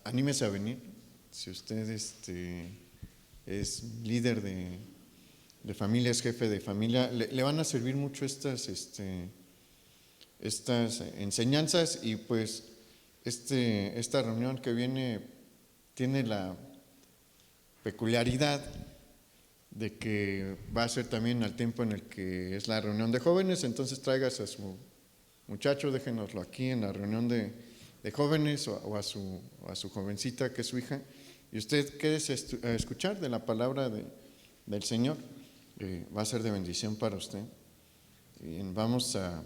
anímese a venir. Si usted es líder de familia, es jefe de familia, le van a servir mucho estas enseñanzas. Y pues esta reunión que viene tiene la peculiaridad de que va a ser también al tiempo en el que es la reunión de jóvenes. Entonces tráigase a su muchacho, déjenoslo aquí en la reunión de jóvenes, o a su jovencita que es su hija, y usted quédese a escuchar de la palabra del Señor. Va a ser de bendición para usted. Y vamos a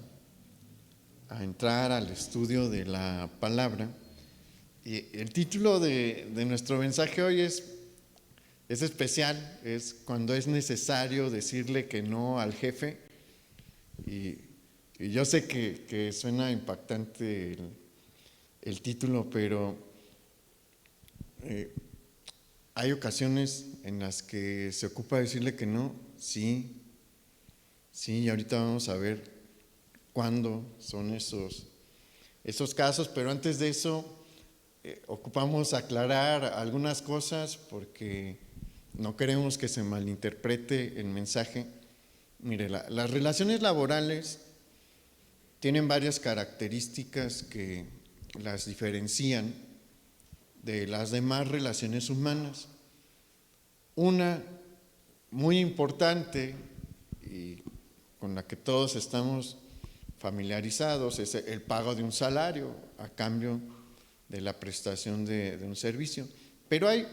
entrar al estudio de la palabra. Y el título de nuestro mensaje hoy es especial, es cuando es necesario decirle que no al jefe. Y yo sé que suena impactante el título, pero hay ocasiones en las que se ocupa decirle que no. Sí, y ahorita vamos a ver cuándo son esos casos, pero antes de eso ocupamos aclarar algunas cosas porque no queremos que se malinterprete el mensaje. Mire, las relaciones laborales tienen varias características que las diferencian de las demás relaciones humanas. Una muy importante y con la que todos estamos familiarizados es el pago de un salario a cambio de la prestación de un servicio. Pero hay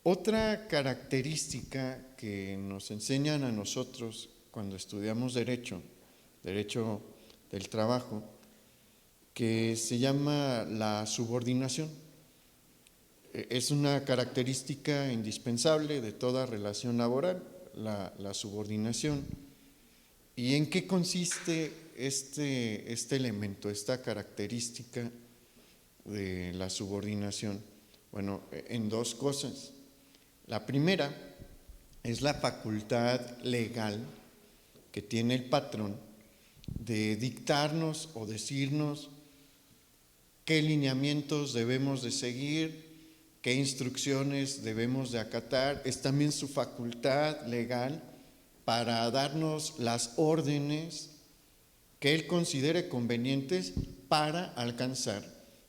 otra característica que nos enseñan a nosotros cuando estudiamos derecho del trabajo, que se llama la subordinación. Es una característica indispensable de toda relación laboral, la subordinación. ¿Y en qué consiste este elemento, esta característica de la subordinación? Bueno, en dos cosas. La primera es la facultad legal que tiene el patrón de dictarnos o decirnos qué lineamientos debemos de seguir, qué instrucciones debemos de acatar. Es también su facultad legal para darnos las órdenes que él considere convenientes para alcanzar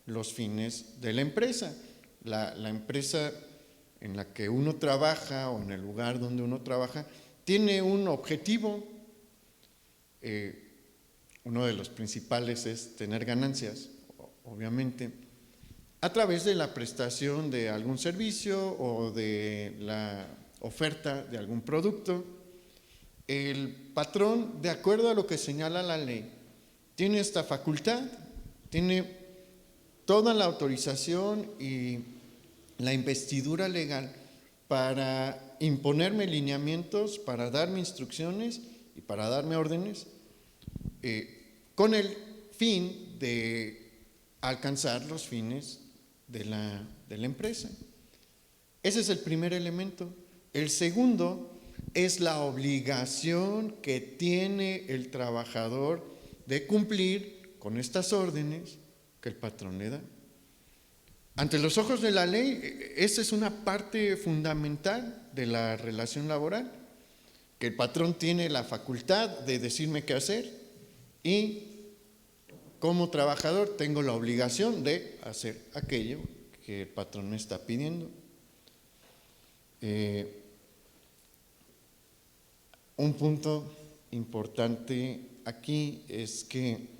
los fines de la empresa. La empresa en la que uno trabaja o en el lugar donde uno trabaja tiene un objetivo. Uno de los principales es tener ganancias, obviamente, a través de la prestación de algún servicio o de la oferta de algún producto. El patrón, de acuerdo a lo que señala la ley, tiene esta facultad, tiene toda la autorización y la investidura legal para imponerme lineamientos, para darme instrucciones y para darme órdenes, con el fin de alcanzar los fines de la empresa. Ese es el primer elemento. El segundo es la obligación que tiene el trabajador de cumplir con estas órdenes que el patrón le da. Ante los ojos de la ley, esa es una parte fundamental de la relación laboral, que el patrón tiene la facultad de decirme qué hacer y como trabajador tengo la obligación de hacer aquello que el patrón me está pidiendo. Un punto importante aquí es que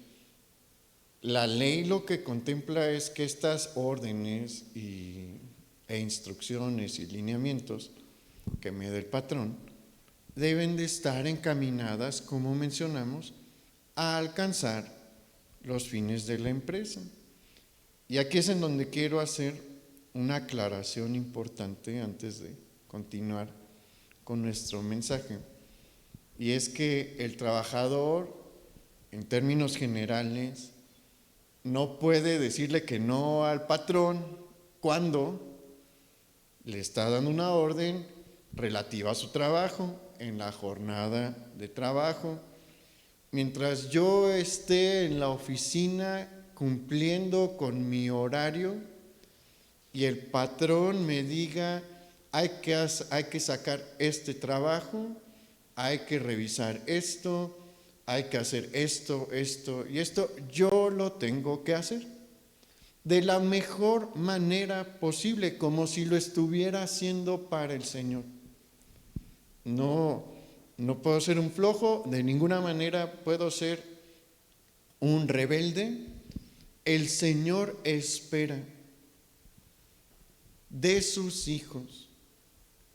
la ley lo que contempla es que estas órdenes e instrucciones y lineamientos que me da el patrón deben de estar encaminadas, como mencionamos, a alcanzar los fines de la empresa. Y aquí es en donde quiero hacer una aclaración importante antes de continuar con nuestro mensaje. Y es que el trabajador, en términos generales, no puede decirle que no al patrón cuando le está dando una orden relativa a su trabajo, en la jornada de trabajo. Mientras yo esté en la oficina cumpliendo con mi horario y el patrón me diga, hay que sacar este trabajo, hay que revisar esto, hay que hacer esto y esto, yo lo tengo que hacer de la mejor manera posible, como si lo estuviera haciendo para el Señor. No puedo ser un flojo, de ninguna manera puedo ser un rebelde. El Señor espera de sus hijos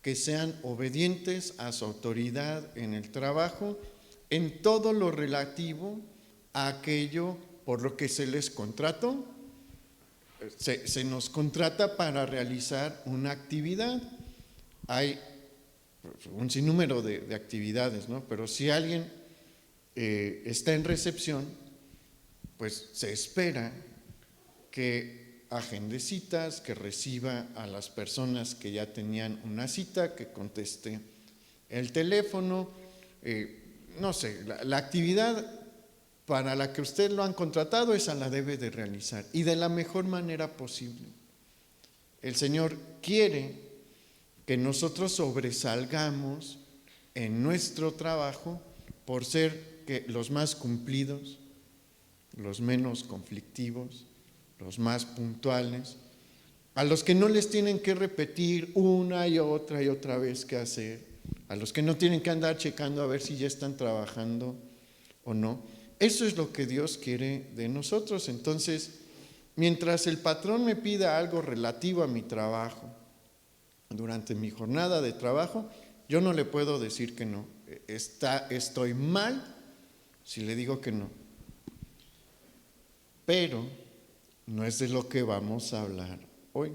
que sean obedientes a su autoridad en el trabajo, en todo lo relativo a aquello por lo que se les contrató. Se nos contrata para realizar una actividad. Hay un sinnúmero de actividades, ¿no? Pero si alguien está en recepción, pues se espera que agende citas, que reciba a las personas que ya tenían una cita, que conteste el teléfono, no sé, la actividad para la que usted lo han contratado, esa la debe de realizar y de la mejor manera posible. El Señor quiere que nosotros sobresalgamos en nuestro trabajo por ser los más cumplidos, los menos conflictivos, los más puntuales, a los que no les tienen que repetir una y otra vez qué hacer, a los que no tienen que andar checando a ver si ya están trabajando o no. Eso es lo que Dios quiere de nosotros. Entonces, mientras el patrón me pida algo relativo a mi trabajo, durante mi jornada de trabajo, yo no le puedo decir que no. Estoy mal si le digo que no. Pero no es de lo que vamos a hablar hoy.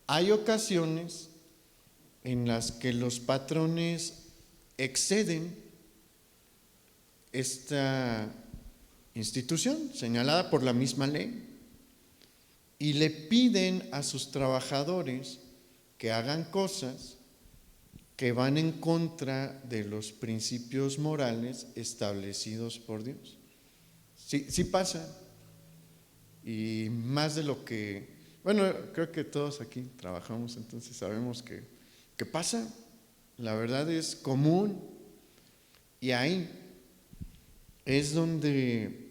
Hay ocasiones en las que los patrones exceden esta institución señalada por la misma ley y le piden a sus trabajadores que hagan cosas que van en contra de los principios morales establecidos por Dios. Sí pasa, y más de lo que, bueno, creo que todos aquí trabajamos, entonces sabemos que pasa. La verdad es común, y ahí es donde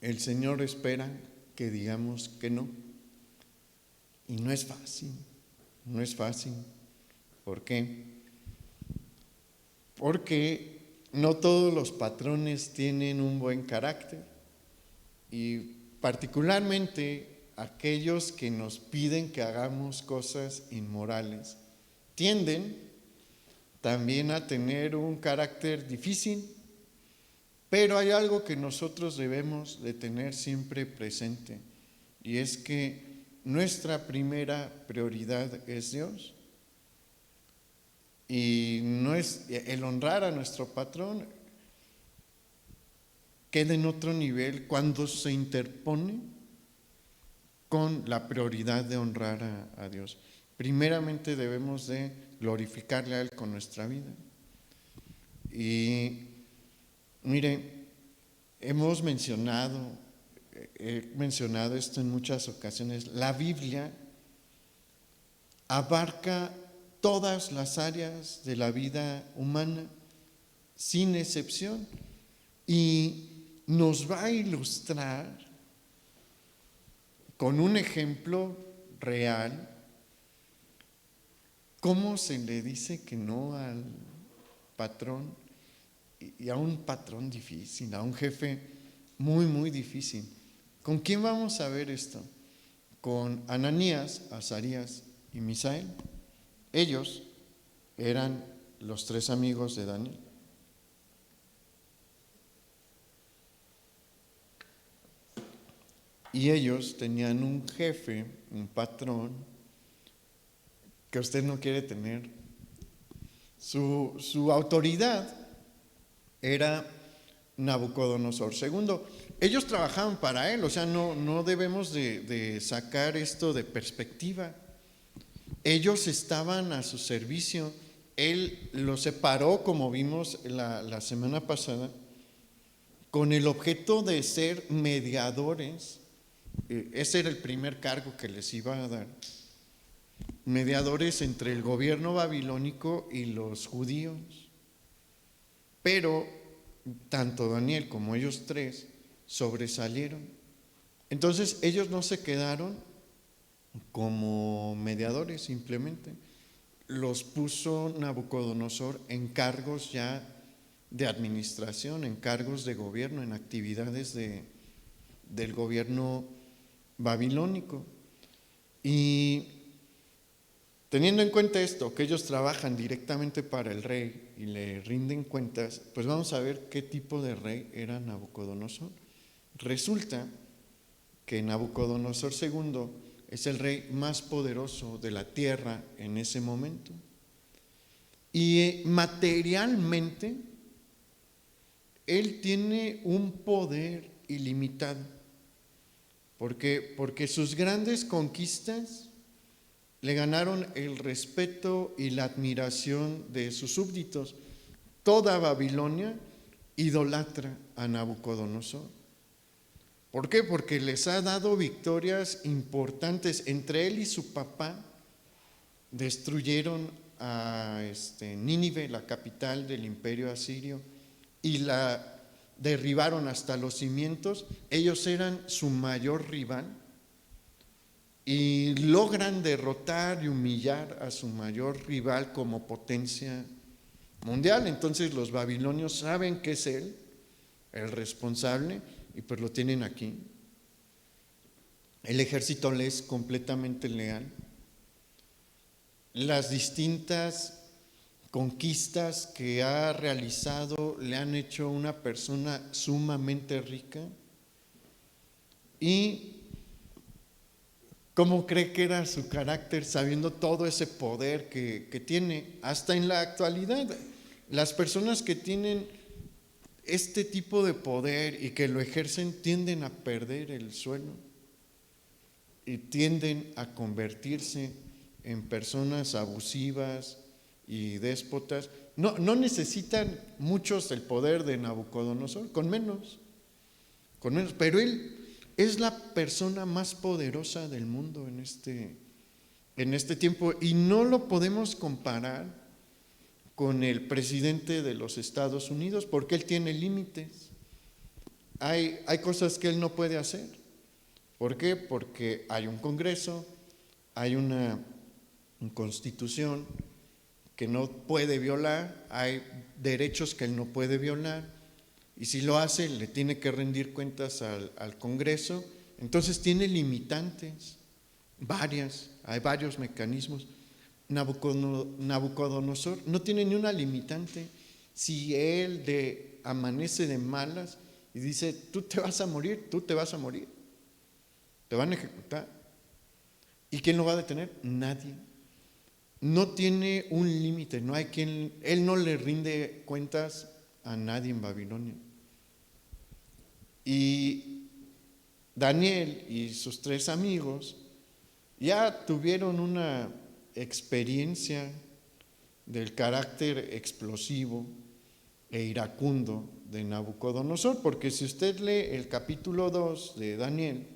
el Señor espera que digamos que no. Y no es fácil, no es fácil. ¿Por qué? Porque no todos los patrones tienen un buen carácter, y particularmente aquellos que nos piden que hagamos cosas inmorales tienden también a tener un carácter difícil. Pero hay algo que nosotros debemos de tener siempre presente, y es que nuestra primera prioridad es Dios, y no es el honrar a nuestro patrón, queda en otro nivel cuando se interpone con la prioridad de honrar a Dios. Primeramente debemos de glorificarle a Él con nuestra vida. Y mire, he mencionado esto en muchas ocasiones. La Biblia abarca todas las áreas de la vida humana, sin excepción, y nos va a ilustrar con un ejemplo real cómo se le dice que no al patrón, y a un patrón difícil, a un jefe muy difícil. ¿Con quién vamos a ver esto? Con Ananías, Azarías y Misael. Ellos eran los 3 amigos de Daniel. Y ellos tenían un jefe, un patrón, que usted no quiere tener. Su autoridad era Nabucodonosor II. Ellos trabajaban para él, o sea, no debemos de sacar esto de perspectiva. Ellos estaban a su servicio. Él los separó, como vimos la semana pasada, con el objeto de ser mediadores ese era el primer cargo que les iba a dar, mediadores entre el gobierno babilónico y los judíos. Pero tanto Daniel como ellos tres sobresalieron. Entonces ellos no se quedaron como mediadores, simplemente los puso Nabucodonosor en cargos ya de administración, en cargos de gobierno, en actividades del gobierno babilónico. Y teniendo en cuenta esto, que ellos trabajan directamente para el rey y le rinden cuentas, pues vamos a ver qué tipo de rey era Nabucodonosor. Resulta que Nabucodonosor II es el rey más poderoso de la tierra en ese momento. Y materialmente, él tiene un poder ilimitado. ¿Por qué? Porque sus grandes conquistas le ganaron el respeto y la admiración de sus súbditos. Toda Babilonia idolatra a Nabucodonosor. ¿Por qué? Porque les ha dado victorias importantes. Entre él y su papá destruyeron a Nínive, la capital del imperio asirio, y la derribaron hasta los cimientos. Ellos eran su mayor rival y logran derrotar y humillar a su mayor rival como potencia mundial. Entonces los babilonios saben que es él el responsable y pues lo tienen aquí. El ejército le es completamente leal. Las distintas conquistas que ha realizado le han hecho una persona sumamente rica. ¿Y cómo cree que era su carácter sabiendo todo ese poder que tiene? Hasta en la actualidad, las personas que tienen este tipo de poder y que lo ejercen tienden a perder el suelo y tienden a convertirse en personas abusivas y déspotas. No necesitan muchos el poder de Nabucodonosor, con menos, pero él es la persona más poderosa del mundo en este tiempo, y no lo podemos comparar con el presidente de los Estados Unidos porque él tiene límites. Hay cosas que él no puede hacer. ¿Por qué? Porque hay un Congreso, hay una Constitución que no puede violar, hay derechos que él no puede violar, y si lo hace le tiene que rendir cuentas al Congreso. Entonces tiene limitantes, hay varios mecanismos. Nabucodonosor no tiene ni una limitante. Si él amanece de malas y dice, tú te vas a morir, tú te vas a morir, te van a ejecutar. ¿Y quién lo va a detener? Nadie. No tiene un límite, no hay quien, él no le rinde cuentas a nadie en Babilonia. Y Daniel y sus tres amigos ya tuvieron una experiencia del carácter explosivo e iracundo de Nabucodonosor, porque si usted lee el capítulo 2 de Daniel,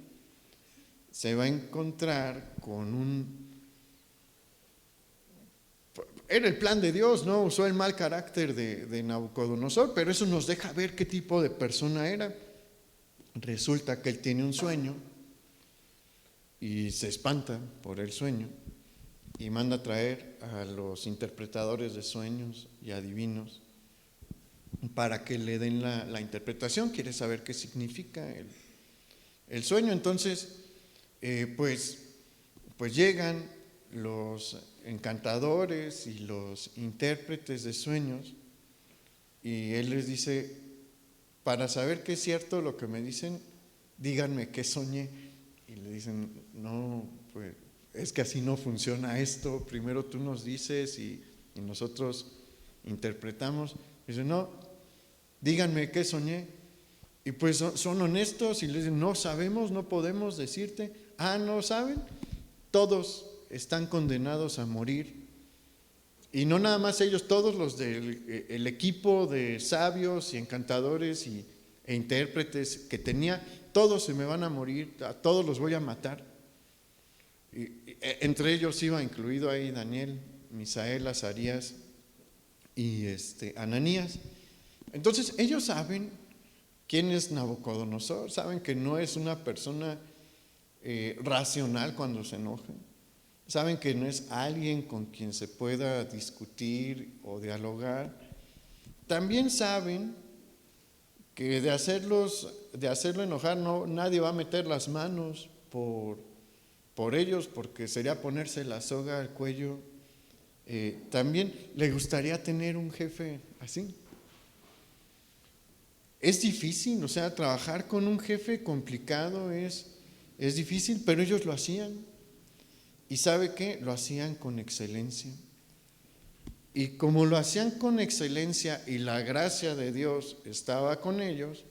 se va a encontrar con era el plan de Dios, ¿no? Usó el mal carácter de Nabucodonosor, pero eso nos deja ver qué tipo de persona era. Resulta que él tiene un sueño y se espanta por el sueño y manda a traer a los interpretadores de sueños y adivinos para que le den la interpretación. Quiere saber qué significa el sueño. Entonces, pues llegan los encantadores y los intérpretes de sueños y él les dice, para saber que es cierto lo que me dicen, díganme qué soñé. Y le dicen, no, pues es que así no funciona esto, primero tú nos dices y nosotros interpretamos. Dice, no, díganme qué soñé. Y pues son honestos y le dicen, no sabemos, no podemos decirte. Ah, ¿no saben? Todos están condenados a morir. Y no nada más ellos, todos los del equipo de sabios y encantadores e intérpretes que tenía, todos se me van a morir, a todos los voy a matar. Entre ellos iba incluido ahí Daniel, Misael, Azarías y Ananías. Entonces ellos saben quién es Nabucodonosor, saben que no es una persona racional cuando se enoja, saben que no es alguien con quien se pueda discutir o dialogar. También saben que de hacerlo enojar nadie va a meter las manos por ellos, porque sería ponerse la soga al cuello. También le gustaría tener un jefe así. Es difícil, o sea, trabajar con un jefe complicado es difícil, pero ellos lo hacían. ¿Y sabe qué? Lo hacían con excelencia. Y como lo hacían con excelencia y la gracia de Dios estaba con ellos,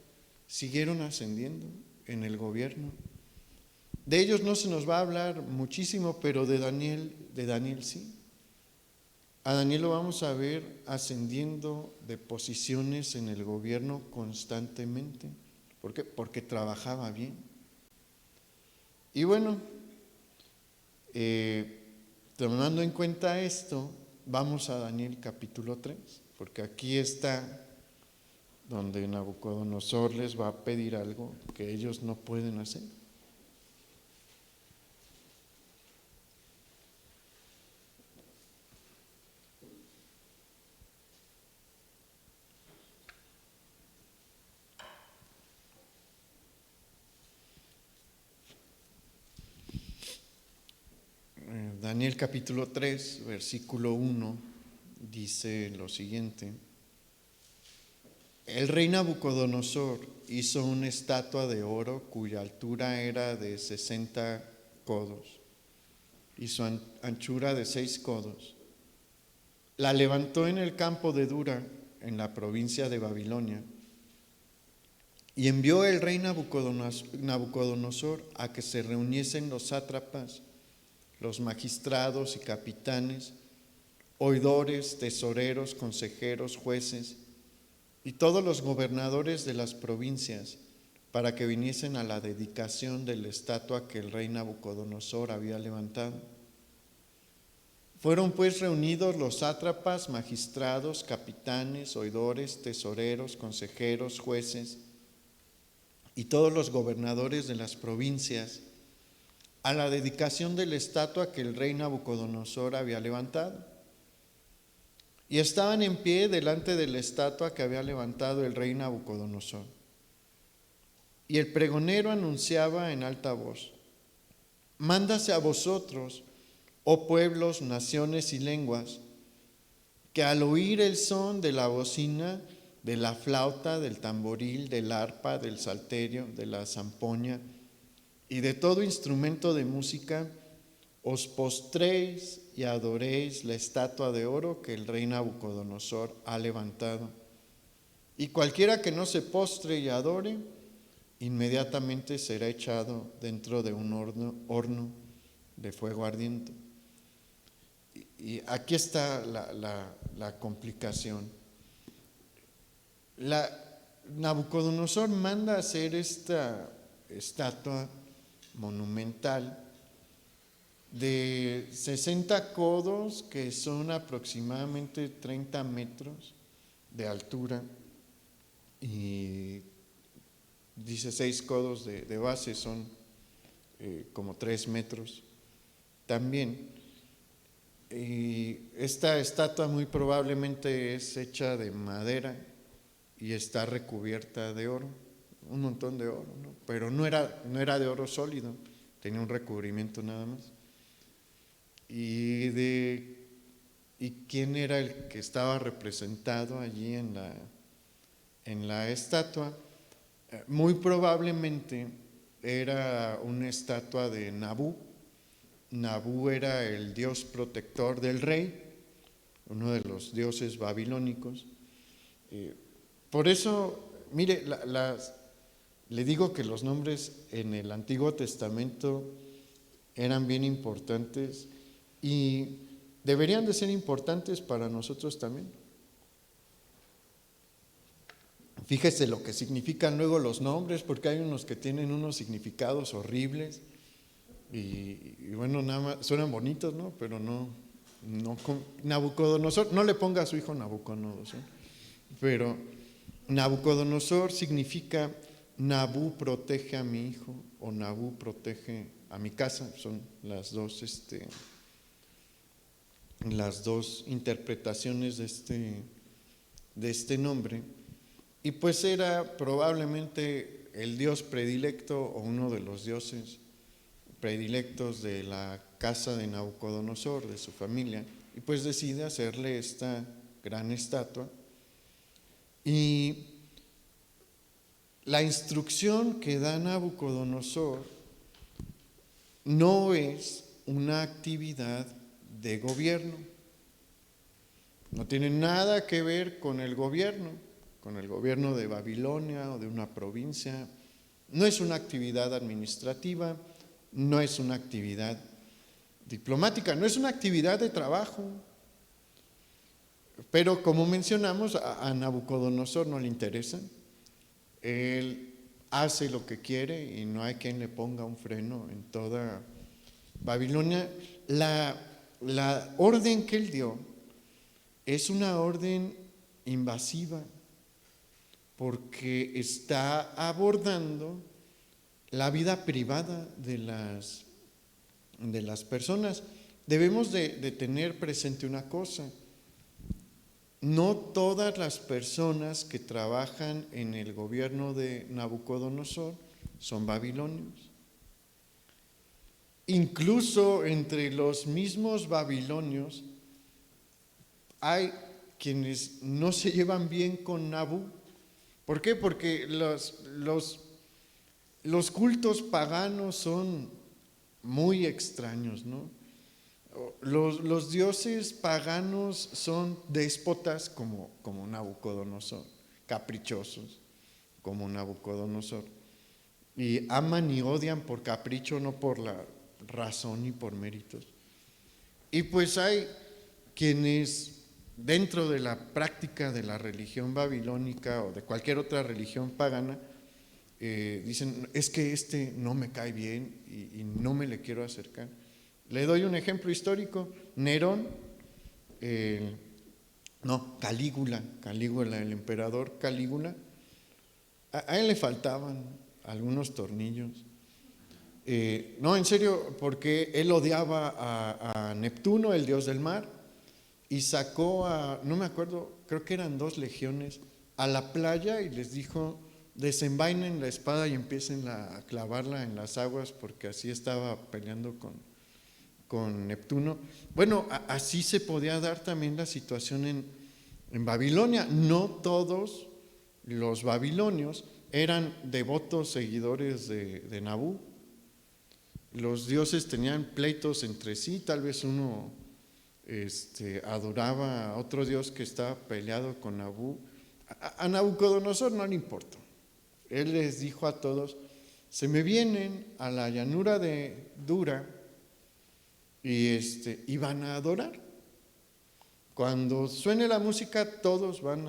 siguieron ascendiendo en el gobierno. De ellos no se nos va a hablar muchísimo, pero de Daniel sí. A Daniel lo vamos a ver ascendiendo de posiciones en el gobierno constantemente. ¿Por qué? Porque trabajaba bien. Y bueno, tomando en cuenta esto, vamos a Daniel capítulo 3, porque aquí está donde Nabucodonosor les va a pedir algo que ellos no pueden hacer. Daniel capítulo 3, versículo 1, dice lo siguiente: el rey Nabucodonosor hizo una estatua de oro cuya altura era de 60 codos y su anchura de 6 codos. La levantó en el campo de Dura, en la provincia de Babilonia, y envió el rey Nabucodonosor a que se reuniesen los sátrapas, los magistrados y capitanes, oidores, tesoreros, consejeros, jueces y todos los gobernadores de las provincias, para que viniesen a la dedicación de la estatua que el rey Nabucodonosor había levantado. Fueron pues reunidos los sátrapas, magistrados, capitanes, oidores, tesoreros, consejeros, jueces y todos los gobernadores de las provincias a la dedicación de la estatua que el rey Nabucodonosor había levantado. Y estaban en pie delante de la estatua que había levantado el rey Nabucodonosor. Y el pregonero anunciaba en alta voz: mándase a vosotros, oh pueblos, naciones y lenguas, que al oír el son de la bocina, de la flauta, del tamboril, del arpa, del salterio, de la zampoña y de todo instrumento de música, os postréis y adoréis la estatua de oro que el rey Nabucodonosor ha levantado. Y cualquiera que no se postre y adore, inmediatamente será echado dentro de un horno de fuego ardiente. Y aquí está la complicación. Nabucodonosor manda hacer esta estatua monumental de 60 codos, que son aproximadamente 30 metros de altura, y 16 codos de base, son como 3 metros también. Y esta estatua muy probablemente es hecha de madera y está recubierta de oro, un montón de oro, ¿no? Pero no era de oro sólido, tenía un recubrimiento nada más. ¿Y quién era el que estaba representado allí en la estatua? Muy probablemente era una estatua de Nabú. Nabú era el dios protector del rey, uno de los dioses babilónicos. Por eso, mire, le digo que los nombres en el Antiguo Testamento eran bien importantes y deberían de ser importantes para nosotros también. Fíjese lo que significan luego los nombres, porque hay unos que tienen unos significados horribles y bueno, nada más suenan bonitos, ¿no? Pero no Nabucodonosor, no le ponga a su hijo Nabucodonosor, pero Nabucodonosor significa Nabú protege a mi hijo o Nabú protege a mi casa, son las dos interpretaciones de este nombre. Y pues era probablemente el dios predilecto o uno de los dioses predilectos de la casa de Nabucodonosor, de su familia, y pues decide hacerle esta gran estatua. Y la instrucción que da Nabucodonosor no es una actividad de gobierno, no tiene nada que ver con el gobierno de Babilonia o de una provincia, no es una actividad administrativa, no es una actividad diplomática, no es una actividad de trabajo. Pero como mencionamos, a Nabucodonosor no le interesa, él hace lo que quiere y no hay quien le ponga un freno en toda Babilonia. La orden que él dio es una orden invasiva porque está abordando la vida privada de las personas. Debemos de tener presente una cosa: no todas las personas que trabajan en el gobierno de Nabucodonosor son babilonios. Incluso entre los mismos babilonios hay quienes no se llevan bien con Nabú. ¿Por qué? Porque los cultos paganos son muy extraños, ¿no? Los dioses paganos son déspotas como Nabucodonosor, caprichosos como Nabucodonosor, y aman y odian por capricho, no por la razón ni por méritos. Y pues hay quienes dentro de la práctica de la religión babilónica o de cualquier otra religión pagana dicen, es que no me cae bien y no me le quiero acercar. Le doy un ejemplo histórico: Nerón, Calígula, el emperador Calígula, a él le faltaban algunos tornillos. No, en serio, porque él odiaba a Neptuno, el dios del mar, y sacó no me acuerdo, creo que eran 2 legiones, a la playa y les dijo, desenvainen la espada y empiecen a clavarla en las aguas, porque así estaba peleando con Neptuno. Bueno, así se podía dar también la situación en Babilonia. No todos los babilonios eran devotos seguidores de Nabú. Los dioses tenían pleitos entre sí, tal vez uno adoraba a otro dios que estaba peleado con Nabú. A Nabucodonosor no le importó. Él les dijo a todos, se me vienen a la llanura de Dura y van a adorar. Cuando suene la música, todos van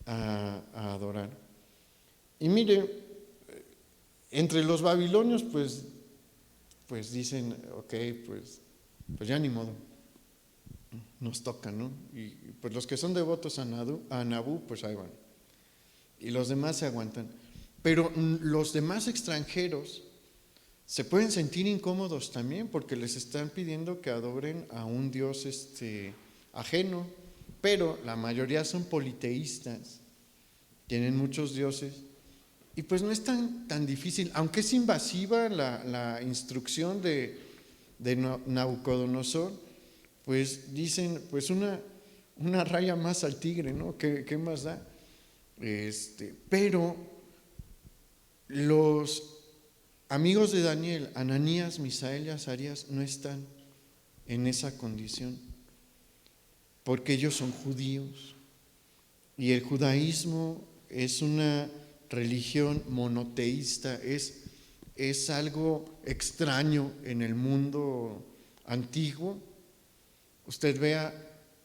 a adorar. Y mire, entre los babilonios, pues dicen, ok, pues ya ni modo, nos toca, ¿no? Y pues los que son devotos a Nabú, pues ahí van. Y los demás se aguantan. Pero los demás extranjeros se pueden sentir incómodos también porque les están pidiendo que adoren a un dios ajeno, pero la mayoría son politeístas, tienen muchos dioses, y pues no es tan difícil, aunque es invasiva la instrucción de Nabucodonosor, pues dicen, pues una raya más al tigre, ¿no? ¿Qué más da? Pero los amigos de Daniel, Ananías, Misael y Azarías, no están en esa condición, porque ellos son judíos y el judaísmo es una religión monoteísta, es algo extraño en el mundo antiguo. Usted vea,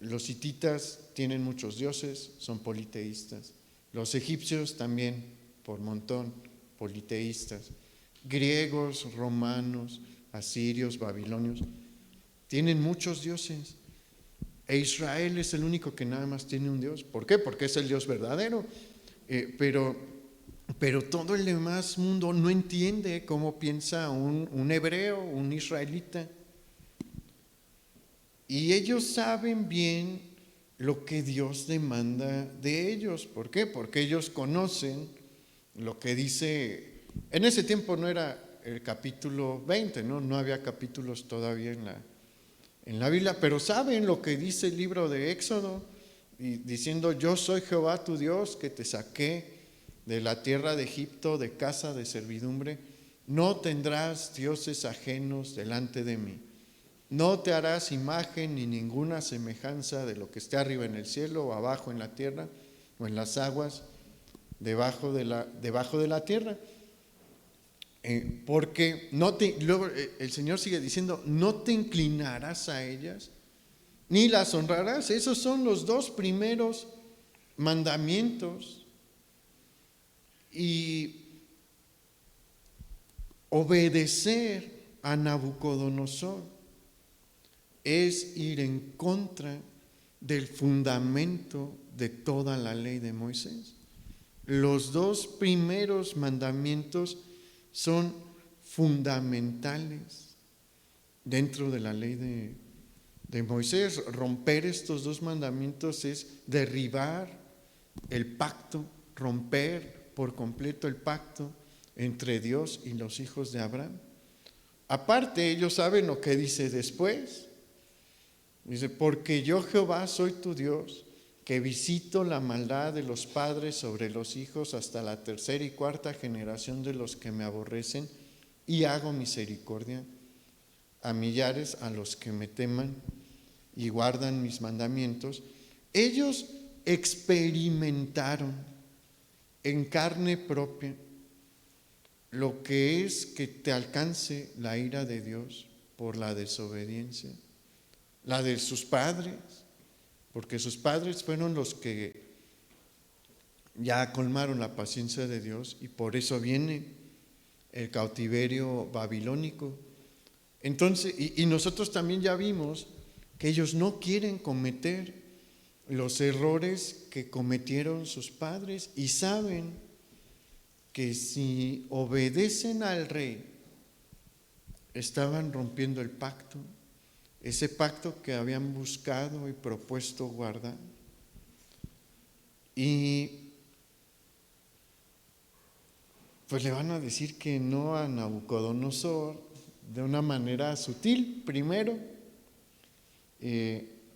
los hititas tienen muchos dioses, son politeístas. Los egipcios también, por montón, politeístas. Griegos, romanos, asirios, babilonios, tienen muchos dioses. E Israel es el único que nada más tiene un Dios. ¿Por qué? Porque es el Dios verdadero. Pero todo el demás mundo no entiende cómo piensa un hebreo, un israelita. Y ellos saben bien lo que Dios demanda de ellos. ¿Por qué? Porque ellos conocen lo que dice. En ese tiempo no era el capítulo 20, no había capítulos todavía en la Biblia, pero saben lo que dice el libro de Éxodo, y diciendo: yo soy Jehová tu Dios, que te saqué de la tierra de Egipto, de casa de servidumbre. No tendrás dioses ajenos delante de mí. No te harás imagen ni ninguna semejanza de lo que esté arriba en el cielo, o abajo en la tierra, o en las aguas debajo de la tierra. Porque luego el Señor sigue diciendo: no te inclinarás a ellas, ni las honrarás. Esos son los dos primeros mandamientos. Y obedecer a Nabucodonosor es ir en contra del fundamento de toda la ley de Moisés. Los dos primeros mandamientos son fundamentales dentro de la ley de Moisés. Romper estos dos mandamientos es derribar el pacto, romper por completo el pacto entre Dios y los hijos de Abraham. Aparte, ellos saben lo que dice después. Dice: porque yo Jehová soy tu Dios, que visito la maldad de los padres sobre los hijos hasta la tercera y cuarta generación de los que me aborrecen, y hago misericordia a millares a los que me teman y guardan mis mandamientos. Ellos experimentaron en carne propia lo que es que te alcance la ira de Dios por la desobediencia, la de sus padres, porque sus padres fueron los que ya colmaron la paciencia de Dios, y por eso viene el cautiverio babilónico. Entonces, y nosotros también ya vimos que ellos no quieren cometer los errores que cometieron sus padres, y saben que si obedecen al rey estaban rompiendo el pacto, ese pacto que habían buscado y propuesto guardar. Y pues le van a decir que no a Nabucodonosor de una manera sutil. Primero,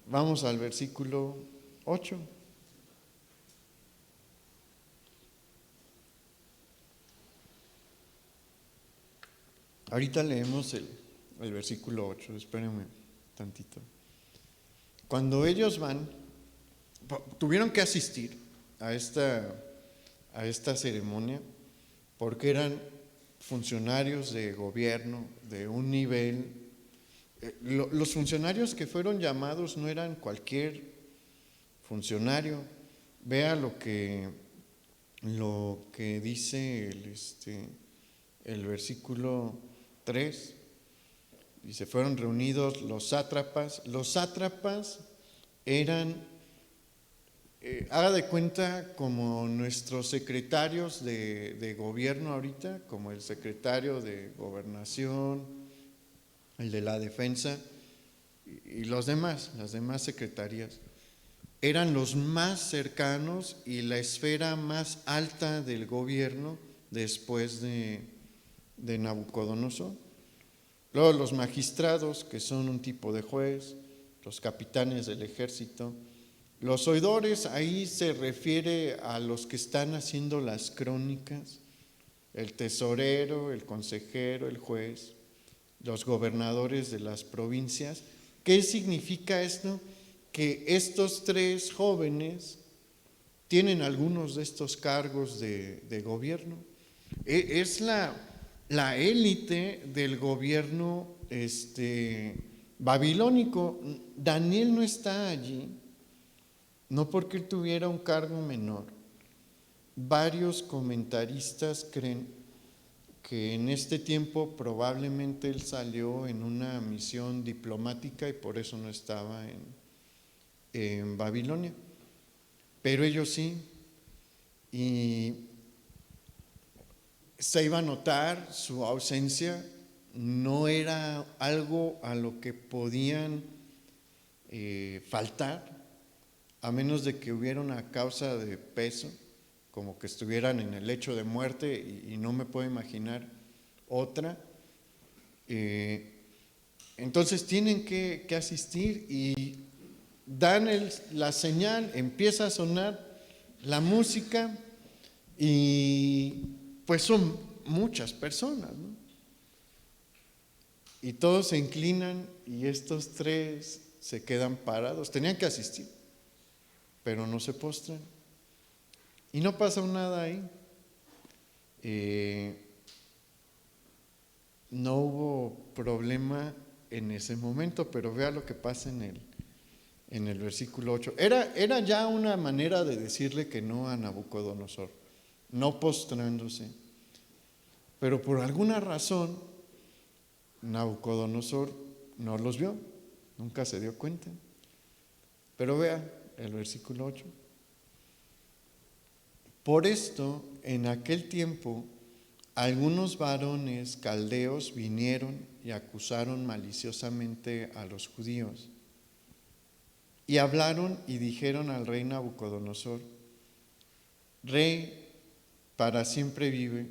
vamos al versículo 8. Ahorita leemos el versículo 8, espérenme tantito. Cuando ellos tuvieron que asistir a esta ceremonia, porque eran funcionarios de gobierno de un nivel. Los funcionarios que fueron llamados no eran cualquier funcionario. Vea lo que dice el versículo 3. Dice: fueron reunidos los sátrapas. Los sátrapas eran, haga de cuenta, como nuestros secretarios de gobierno ahorita, como el secretario de gobernación, el de la defensa y las demás secretarías. Eran los más cercanos y la esfera más alta del gobierno después de Nabucodonosor. Luego los magistrados, que son un tipo de juez, los capitanes del ejército. Los oidores, ahí se refiere a los que están haciendo las crónicas, el tesorero, el consejero, el juez, los gobernadores de las provincias. ¿Qué significa esto? Que estos tres jóvenes tienen algunos de estos cargos de gobierno. Es la élite del gobierno babilónico. Daniel no está allí, no porque él tuviera un cargo menor, varios comentaristas creen que en este tiempo probablemente él salió en una misión diplomática y por eso no estaba en Babilonia, pero ellos sí, y se iba a notar su ausencia, no era algo a lo que podían faltar, a menos de que hubiera una causa de peso, como que estuvieran en el lecho de muerte, y no me puedo imaginar otra. Entonces tienen que asistir y dan la señal, empieza a sonar la música y pues son muchas personas, ¿no? Y todos se inclinan y estos tres se quedan parados. Tenían que asistir, pero no se postran. Y no pasa nada ahí. No hubo problema en ese momento, pero vea lo que pasa en el versículo 8. Era ya una manera de decirle que no a Nabucodonosor, no postrándose. Pero por alguna razón, Nabucodonosor no los vio, nunca se dio cuenta. Pero vea el versículo 8. Por esto, en aquel tiempo, algunos varones caldeos vinieron y acusaron maliciosamente a los judíos. Y hablaron y dijeron al rey Nabucodonosor: Rey, para siempre vive.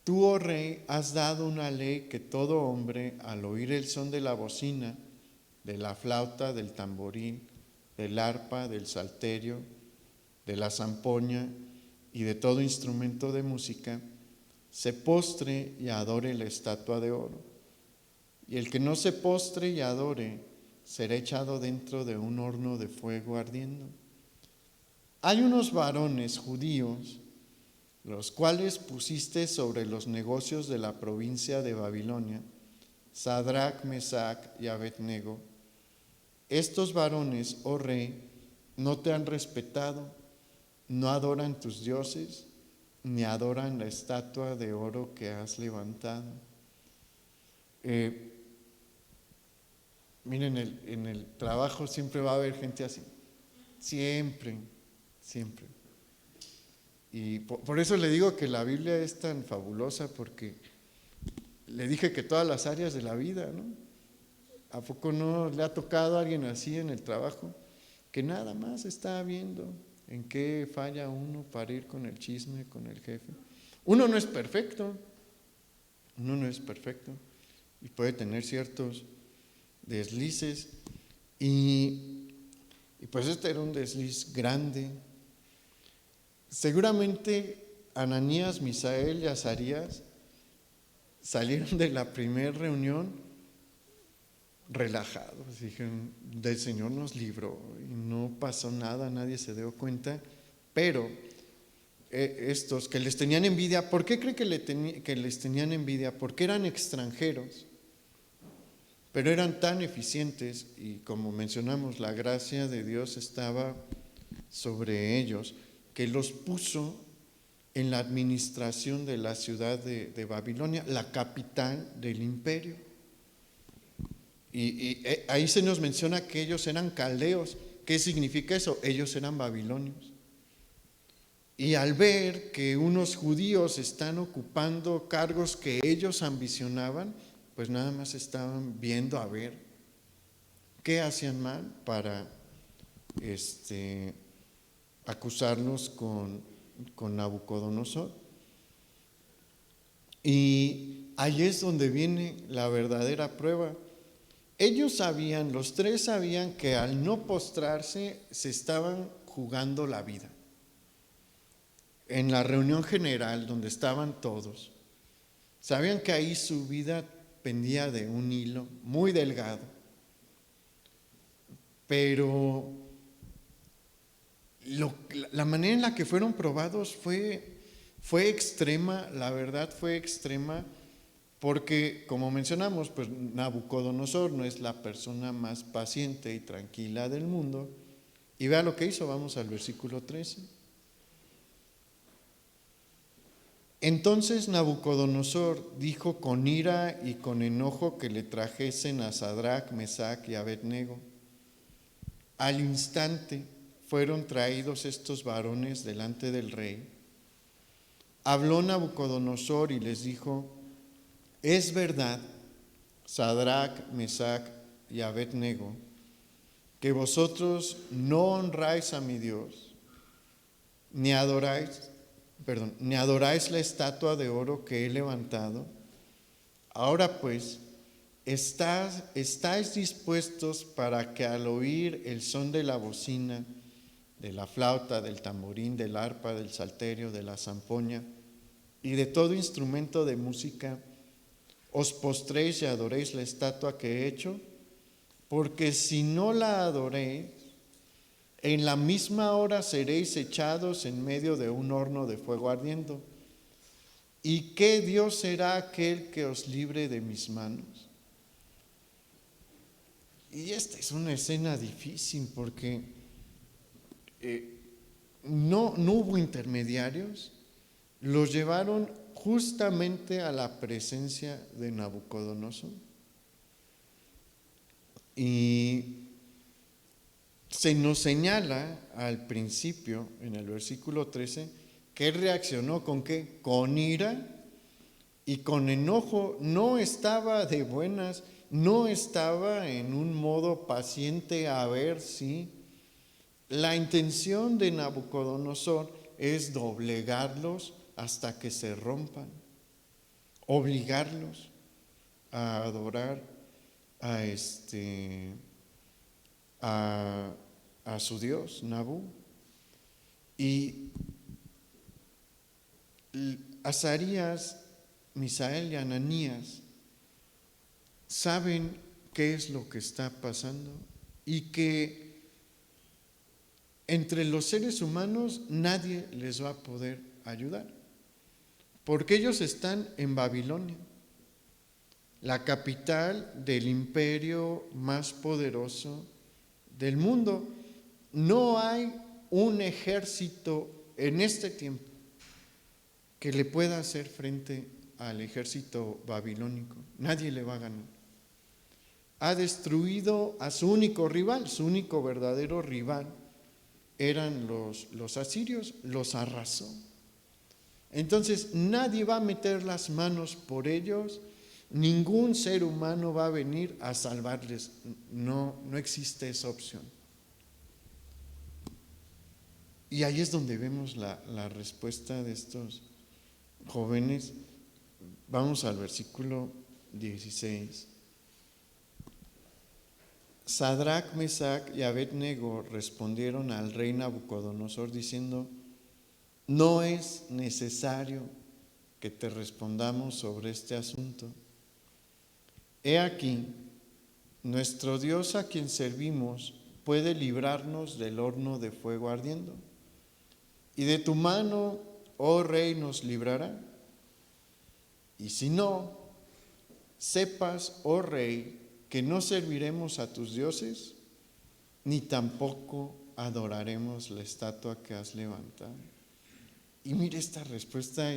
Tú, oh rey, has dado una ley que todo hombre, al oír el son de la bocina, de la flauta, del tamboril, del arpa, del salterio, de la zampoña y de todo instrumento de música, se postre y adore la estatua de oro. Y el que no se postre y adore será echado dentro de un horno de fuego ardiendo. Hay unos varones judíos, los cuales pusiste sobre los negocios de la provincia de Babilonia, Sadrach, Mesach y Abednego. Estos varones, oh rey, no te han respetado, no adoran tus dioses, ni adoran la estatua de oro que has levantado. Miren, en el trabajo siempre va a haber gente así, siempre. Y por eso le digo que la Biblia es tan fabulosa, porque le dije que todas las áreas de la vida, ¿no? ¿A poco no le ha tocado a alguien así en el trabajo? Que nada más está viendo en qué falla uno para ir con el chisme, con el jefe. Uno no es perfecto y puede tener ciertos deslices, y pues este era un desliz grande. Seguramente Ananías, Misael y Azarías salieron de la primera reunión relajados, dijeron: del Señor nos libró y no pasó nada, nadie se dio cuenta. Pero estos que les tenían envidia, ¿por qué creen que les tenían envidia? Porque eran extranjeros, pero eran tan eficientes, y como mencionamos, la gracia de Dios estaba sobre ellos, que los puso en la administración de la ciudad de Babilonia, la capital del imperio. Y ahí se nos menciona que ellos eran caldeos. ¿Qué significa eso? Ellos eran babilonios. Y al ver que unos judíos están ocupando cargos que ellos ambicionaban, pues nada más estaban viendo a ver qué hacían mal para acusarlos con Nabucodonosor. Y ahí es donde viene la verdadera prueba. Ellos sabían, los tres sabían, que al no postrarse se estaban jugando la vida. En la reunión general donde estaban todos, sabían que ahí su vida pendía de un hilo muy delgado. Pero la manera en la que fueron probados fue extrema, la verdad fue extrema, porque como mencionamos, pues Nabucodonosor no es la persona más paciente y tranquila del mundo. Y vea lo que hizo, vamos al versículo 13. Entonces Nabucodonosor dijo con ira y con enojo que le trajesen a Sadrach, Mesach y Abednego. Al instante fueron traídos estos varones delante del rey. Habló Nabucodonosor y les dijo: es verdad, Sadrach, Mesach y Abednego, que vosotros no honráis a mi Dios, ni adoráis la estatua de oro que he levantado. Ahora pues, estáis dispuestos para que al oír el son de la bocina, de la flauta, del tamborín, del arpa, del salterio, de la zampoña y de todo instrumento de música, os postréis y adoréis la estatua que he hecho, porque si no la adoréis, en la misma hora seréis echados en medio de un horno de fuego ardiendo. ¿Y qué Dios será aquel que os libre de mis manos? Y esta es una escena difícil porque no hubo intermediarios, los llevaron justamente a la presencia de Nabucodonosor. Y se nos señala al principio, en el versículo 13, que él reaccionó ¿con qué? Con ira y con enojo. No estaba de buenas, no estaba en un modo paciente a ver si. La intención de Nabucodonosor es doblegarlos hasta que se rompan, obligarlos a adorar a su Dios, Nabú. Y Azarías, Misael y Ananías saben qué es lo que está pasando y que entre los seres humanos nadie les va a poder ayudar, porque ellos están en Babilonia, la capital del imperio más poderoso del mundo. No hay un ejército en este tiempo que le pueda hacer frente al ejército babilónico. Nadie le va a ganar. Ha destruido a su único rival, su único verdadero rival eran los asirios, los arrasó. Entonces nadie va a meter las manos por ellos, ningún ser humano va a venir a salvarles, no existe esa opción. Y ahí es donde vemos la respuesta de estos jóvenes. Vamos al versículo 16. Sadrach, Mesach y Abednego respondieron al rey Nabucodonosor diciendo: no es necesario que te respondamos sobre este asunto. He aquí, nuestro Dios a quien servimos puede librarnos del horno de fuego ardiendo, y de tu mano, oh rey, nos librará. Y si no, sepas, oh rey, que no serviremos a tus dioses, ni tampoco adoraremos la estatua que has levantado. Y mire, esta respuesta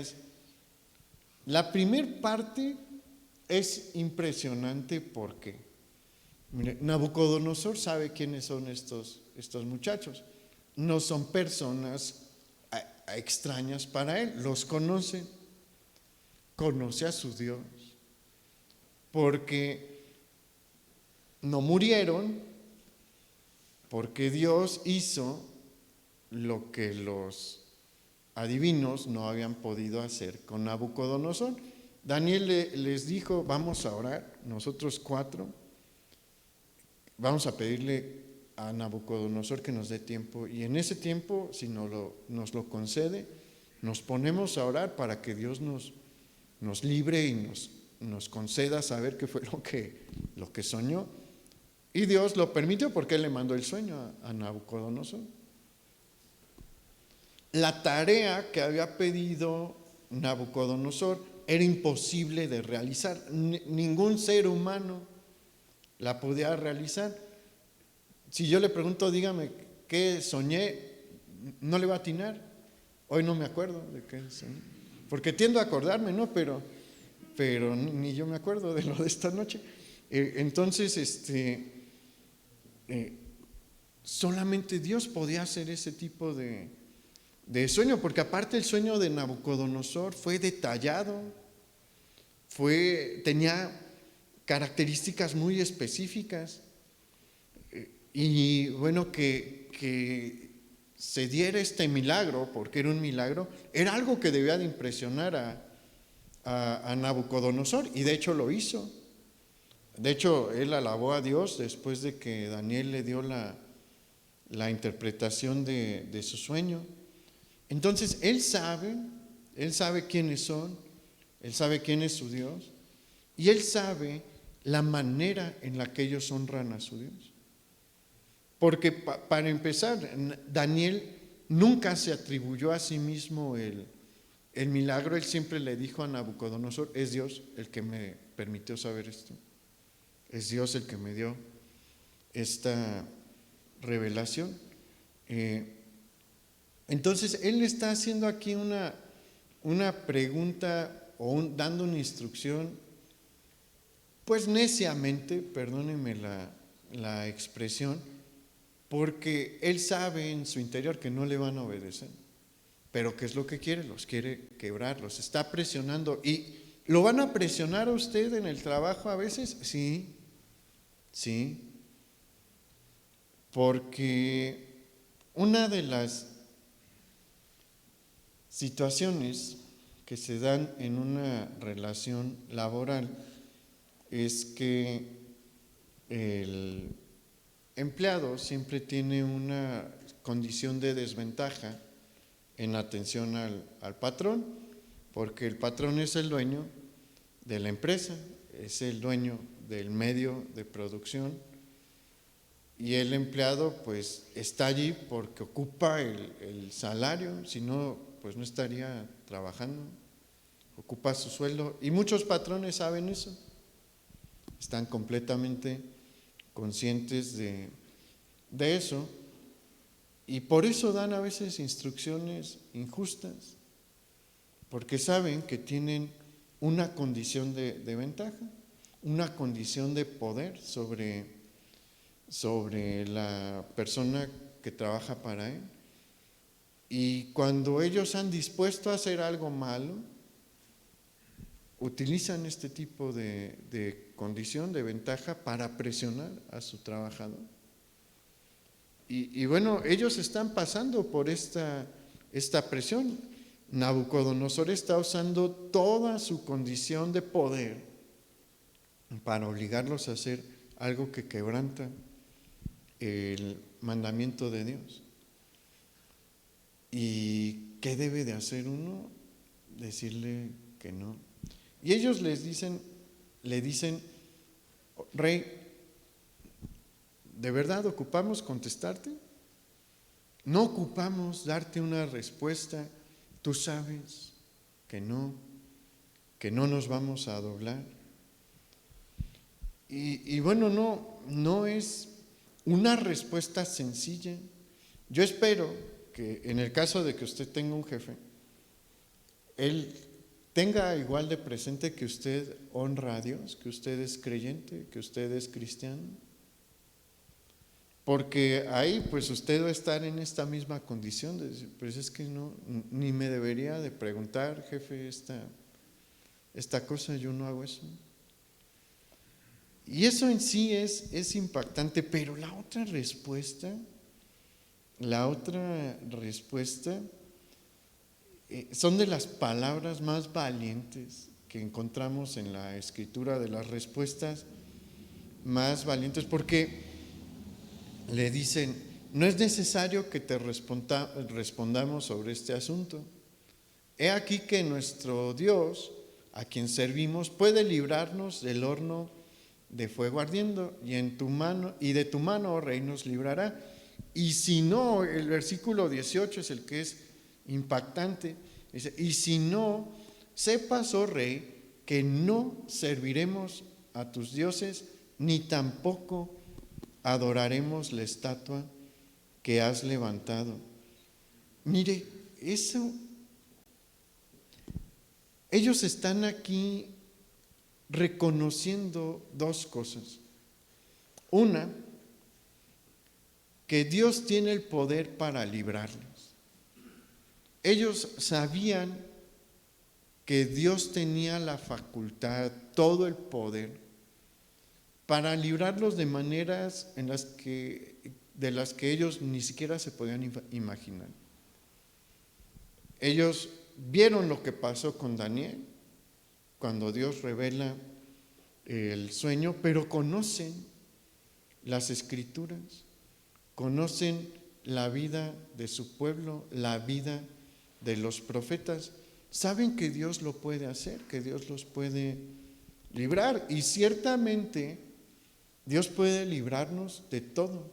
la primer parte es impresionante porque, mire, Nabucodonosor sabe quiénes son estos muchachos. No son personas extrañas para él, los conoce a su Dios, porque no murieron, porque Dios hizo lo que los adivinos no habían podido hacer con Nabucodonosor. Daniel les dijo: vamos a orar, nosotros 4, vamos a pedirle a Nabucodonosor que nos dé tiempo, y en ese tiempo, si nos lo concede, nos ponemos a orar para que Dios nos libre y nos conceda saber qué fue lo que soñó. Y Dios lo permitió porque Él le mandó el sueño a Nabucodonosor. La tarea que había pedido Nabucodonosor era imposible de realizar. Ningún ser humano la podía realizar. Si yo le pregunto, dígame qué soñé, no le va a atinar. Hoy no me acuerdo de qué soñé. porque tiendo a acordarme, ¿no? Pero ni yo me acuerdo de lo de esta noche. Entonces, solamente Dios podía hacer ese tipo de sueño, porque aparte el sueño de Nabucodonosor fue detallado, tenía características muy específicas, y bueno, que se diera este milagro, porque era un milagro, era algo que debía de impresionar a Nabucodonosor, y de hecho lo hizo. De hecho, él alabó a Dios después de que Daniel le dio la interpretación de su sueño. Entonces, él sabe quiénes son, él sabe quién es su Dios, y él sabe la manera en la que ellos honran a su Dios. Porque para empezar, Daniel nunca se atribuyó a sí mismo el milagro. Él siempre le dijo a Nabucodonosor: es Dios el que me permitió saber esto, es Dios el que me dio esta revelación. Entonces él está haciendo aquí una pregunta o dando una instrucción, pues neciamente, perdónenme la expresión, porque él sabe en su interior que no le van a obedecer. Pero ¿qué es lo que quiere? Los quiere quebrar, los está presionando. ¿Y lo van a presionar a usted en el trabajo a veces? Sí, porque una de las situaciones que se dan en una relación laboral es que el empleado siempre tiene una condición de desventaja en atención al patrón, porque el patrón es el dueño de la empresa, es el dueño del medio de producción, y el empleado pues está allí porque ocupa el salario, si no pues no estaría trabajando, ocupa su sueldo, y muchos patrones saben eso, están completamente conscientes de eso, y por eso dan a veces instrucciones injustas, porque saben que tienen una condición de ventaja, una condición de poder sobre la persona que trabaja para él. Y cuando ellos han dispuesto a hacer algo malo, utilizan este tipo de condición, de ventaja, para presionar a su trabajador. Y bueno, ellos están pasando por esta presión. Nabucodonosor está usando toda su condición de poder para obligarlos a hacer algo que quebranta el mandamiento de Dios. ¿Y qué debe de hacer uno? Decirle que no. Y ellos le dicen: rey, ¿de verdad ocupamos contestarte? No ocupamos darte una respuesta. Tú sabes que no nos vamos a doblar. Y bueno, no es una respuesta sencilla. Yo espero que en el caso de que usted tenga un jefe, él tenga igual de presente que usted honra a Dios, que usted es creyente, que usted es cristiano. Porque ahí pues usted va a estar en esta misma condición de decir: pues es que no, ni me debería de preguntar, jefe, esta cosa, yo no hago eso. Y eso en sí es impactante, pero la otra respuesta son de las palabras más valientes que encontramos en la Escritura, de las respuestas más valientes, porque le dicen: no es necesario que te respondamos sobre este asunto. He aquí que nuestro Dios, a quien servimos, puede librarnos del horno de fuego ardiendo, y de tu mano, oh rey, nos librará. Y si no, el versículo 18 es el que es impactante. Dice: y si no, sepas, oh rey, que no serviremos a tus dioses, ni tampoco adoraremos la estatua que has levantado. Mire, eso Ellos están aquí reconociendo dos cosas. Una, que Dios tiene el poder para librarlos. Ellos sabían que Dios tenía la facultad, todo el poder, para librarlos de maneras de las que ellos ni siquiera se podían imaginar. Ellos vieron lo que pasó con Daniel, cuando Dios revela el sueño, pero conocen las Escrituras, conocen la vida de su pueblo, la vida de los profetas. Saben que Dios lo puede hacer, que Dios los puede librar. Y ciertamente Dios puede librarnos de todo,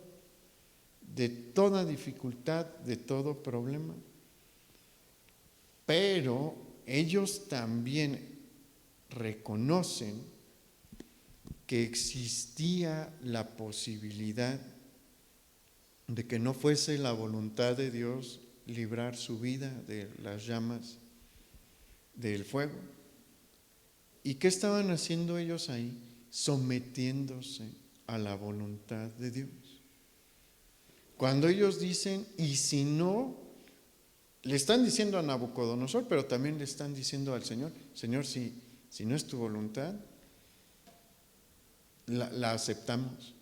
de toda dificultad, de todo problema. Pero ellos también reconocen que existía la posibilidad de que no fuese la voluntad de Dios librar su vida de las llamas del fuego. ¿Y qué estaban haciendo ellos ahí? Sometiéndose a la voluntad de Dios. Cuando ellos dicen, y si no, le están diciendo a Nabucodonosor, pero también le están diciendo al Señor, Señor, si no es tu voluntad, la aceptamos.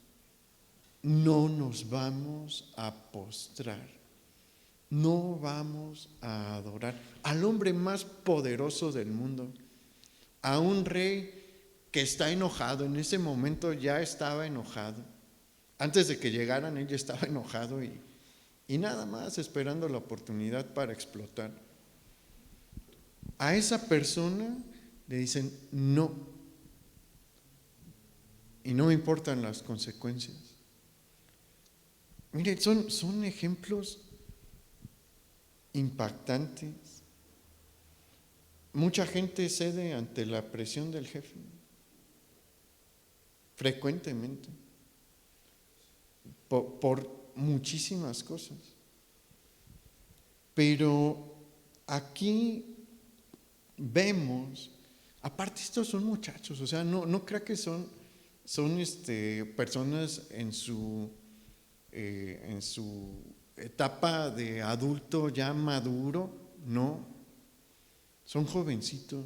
No nos vamos a postrar, no vamos a adorar al hombre más poderoso del mundo, a un rey que está enojado. En ese momento ya estaba enojado. Antes de que llegaran, él ya estaba enojado y nada más esperando la oportunidad para explotar. A esa persona le dicen no, y no me importan las consecuencias. Miren, son ejemplos impactantes. Mucha gente cede ante la presión del jefe, frecuentemente, por muchísimas cosas. Pero aquí vemos, aparte estos son muchachos, o sea, no crea que son personas en su etapa de adulto ya maduro, no, son jovencitos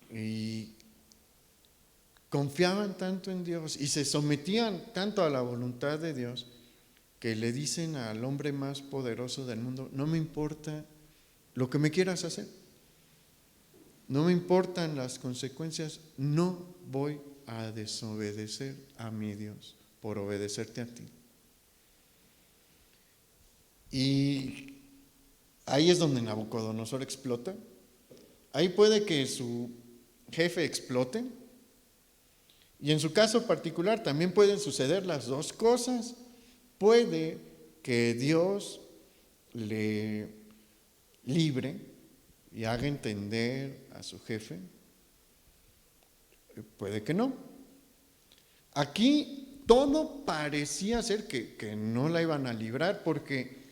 y confiaban tanto en Dios y se sometían tanto a la voluntad de Dios que le dicen al hombre más poderoso del mundo, no me importa lo que me quieras hacer, no me importan las consecuencias, no voy a desobedecer a mi Dios por obedecerte a ti. Y ahí es donde Nabucodonosor explota. Ahí puede que su jefe explote. Y en su caso particular también pueden suceder las dos cosas. Puede que Dios le libre y haga entender a su jefe. Puede que no. Aquí todo parecía ser que no la iban a librar porque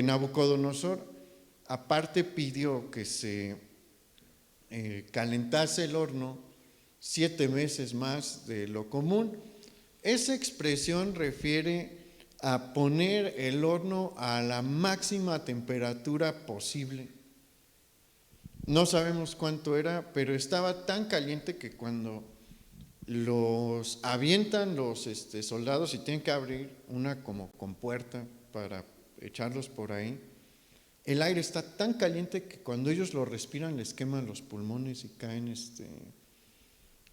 Nabucodonosor aparte pidió que se calentase el horno 7 meses más de lo común. Esa expresión refiere a poner el horno a la máxima temperatura posible. No sabemos cuánto era, pero estaba tan caliente que cuando los avientan los soldados y tienen que abrir una como compuerta para echarlos por ahí, el aire está tan caliente que cuando ellos lo respiran les queman los pulmones y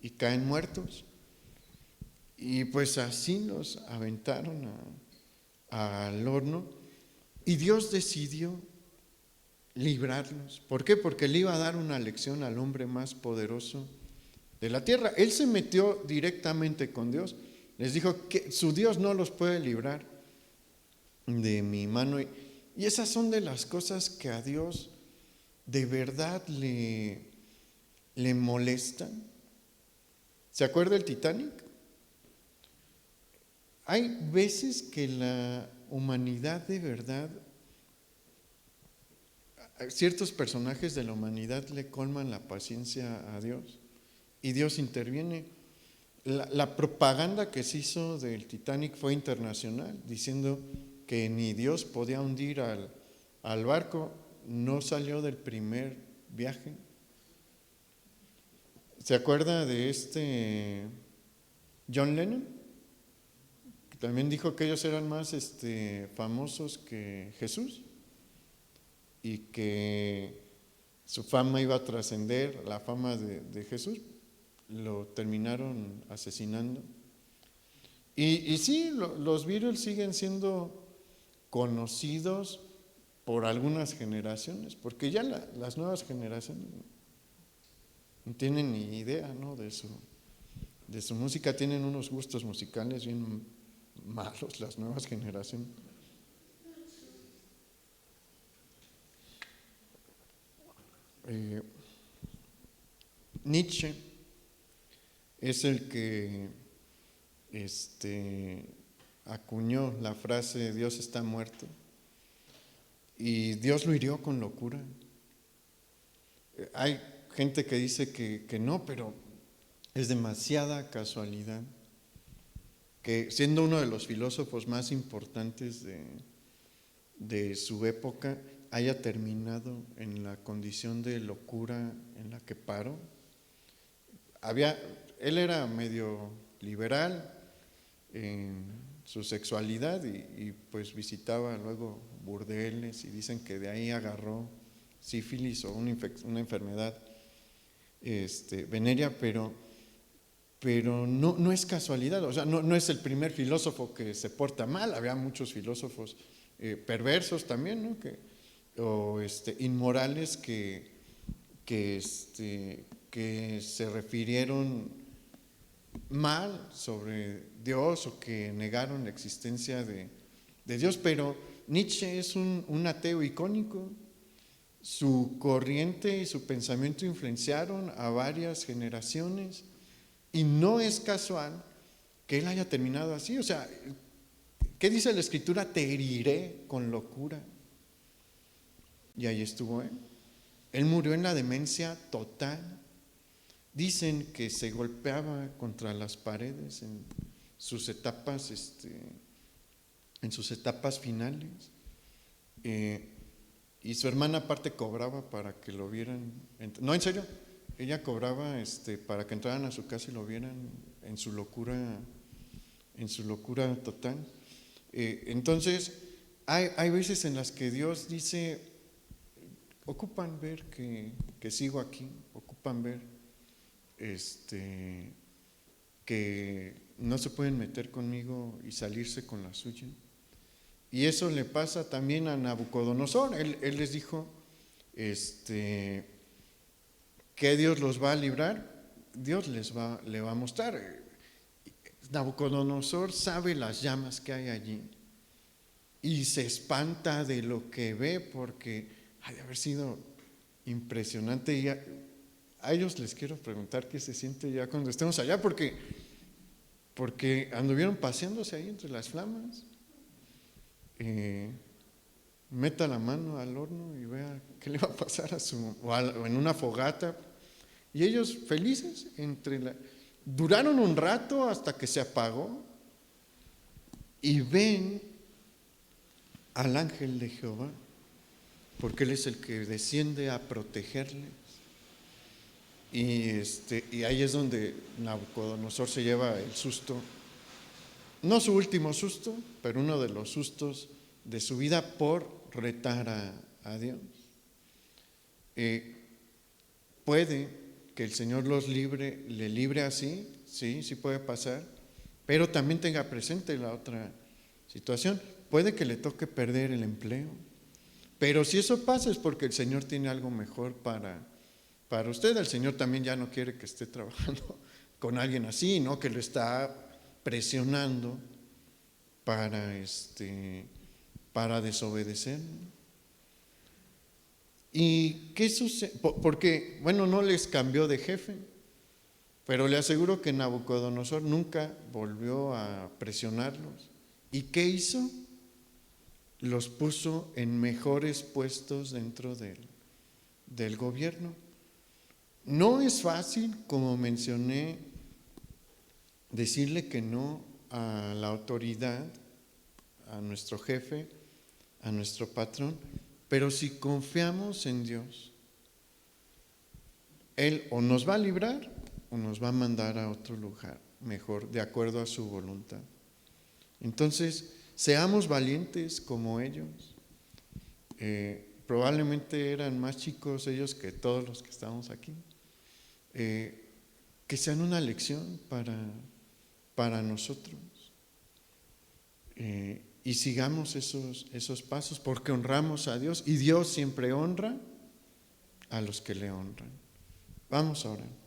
caen muertos. Y pues así los aventaron al horno y Dios decidió librarlos. ¿Por qué? Porque le iba a dar una lección al hombre más poderoso de la tierra. Él se metió directamente con Dios. Les dijo que su Dios no los puede librar de mi mano. Y esas son de las cosas que a Dios de verdad le molestan. ¿Se acuerda el Titanic? Hay veces que la humanidad de verdad ciertos personajes de la humanidad le colman la paciencia a Dios y Dios interviene. La propaganda que se hizo del Titanic fue internacional, diciendo que ni Dios podía hundir al barco. No salió del primer viaje. ¿Se acuerda de John Lennon? Que también dijo que ellos eran más famosos que Jesús y que su fama iba a trascender la fama de Jesús. Lo terminaron asesinando. Y sí, los Beatles siguen siendo conocidos por algunas generaciones, porque ya las nuevas generaciones no tienen ni idea, ¿no?, de su música. Tienen unos gustos musicales bien malos las nuevas generaciones. Nietzsche es el que acuñó la frase Dios está muerto, y Dios lo hirió con locura. Hay gente que dice que no, pero es demasiada casualidad que, siendo uno de los filósofos más importantes de su época, haya terminado en la condición de locura en la que paró. Él era medio liberal en su sexualidad y pues visitaba luego burdeles, y dicen que de ahí agarró sífilis o una enfermedad venérea, pero no es casualidad. O sea, no es el primer filósofo que se porta mal. Había muchos filósofos perversos también, ¿no?, o inmorales que se refirieron mal sobre Dios o que negaron la existencia de Dios. Pero Nietzsche es un ateo icónico. Su corriente y su pensamiento influenciaron a varias generaciones, y no es casual que él haya terminado así. O sea, ¿qué dice la Escritura? Te heriré con locura. Y ahí estuvo él. Él murió en la demencia total. Dicen que se golpeaba contra las paredes en sus etapas, finales. Y su hermana aparte cobraba para que lo vieran. No, en serio, ella cobraba para que entraran a su casa y lo vieran en su locura total. Entonces, hay veces en las que Dios dice, ocupan ver que sigo aquí, ocupan ver que no se pueden meter conmigo y salirse con la suya. Y eso le pasa también a Nabucodonosor. Él les dijo que Dios los va a librar, Dios le va a mostrar. Nabucodonosor sabe las llamas que hay allí y se espanta de lo que ve, porque ha de haber sido impresionante. Y a ellos les quiero preguntar qué se siente ya cuando estemos allá, porque anduvieron paseándose ahí entre las flamas. Meta la mano al horno y vea qué le va a pasar o en una fogata. Y ellos felices duraron un rato hasta que se apagó, y ven al ángel de Jehová, porque él es el que desciende a protegerles. Y ahí es donde Nabucodonosor se lleva el susto, no su último susto, pero uno de los sustos de su vida por retar a Dios. Puede que el Señor le libre así, sí puede pasar, pero también tenga presente la otra situación. Puede que le toque perder el empleo, pero si eso pasa es porque el Señor tiene algo mejor para usted. El Señor también ya no quiere que esté trabajando con alguien así, ¿no?, que lo está presionando para desobedecer. ¿Y qué sucede? Porque, no les cambió de jefe, pero le aseguro que Nabucodonosor nunca volvió a presionarlos. ¿Y qué hizo? los puso en mejores puestos dentro del gobierno. No es fácil, como mencioné, decirle que no a la autoridad, a nuestro jefe, a nuestro patrón, pero si confiamos en Dios, Él o nos va a librar o nos va a mandar a otro lugar mejor, de acuerdo a su voluntad. Entonces, seamos valientes como ellos. Probablemente eran más chicos ellos que todos los que estamos aquí. Que sean una lección para nosotros. Y sigamos esos pasos porque honramos a Dios y Dios siempre honra a los que le honran. Vamos a orar.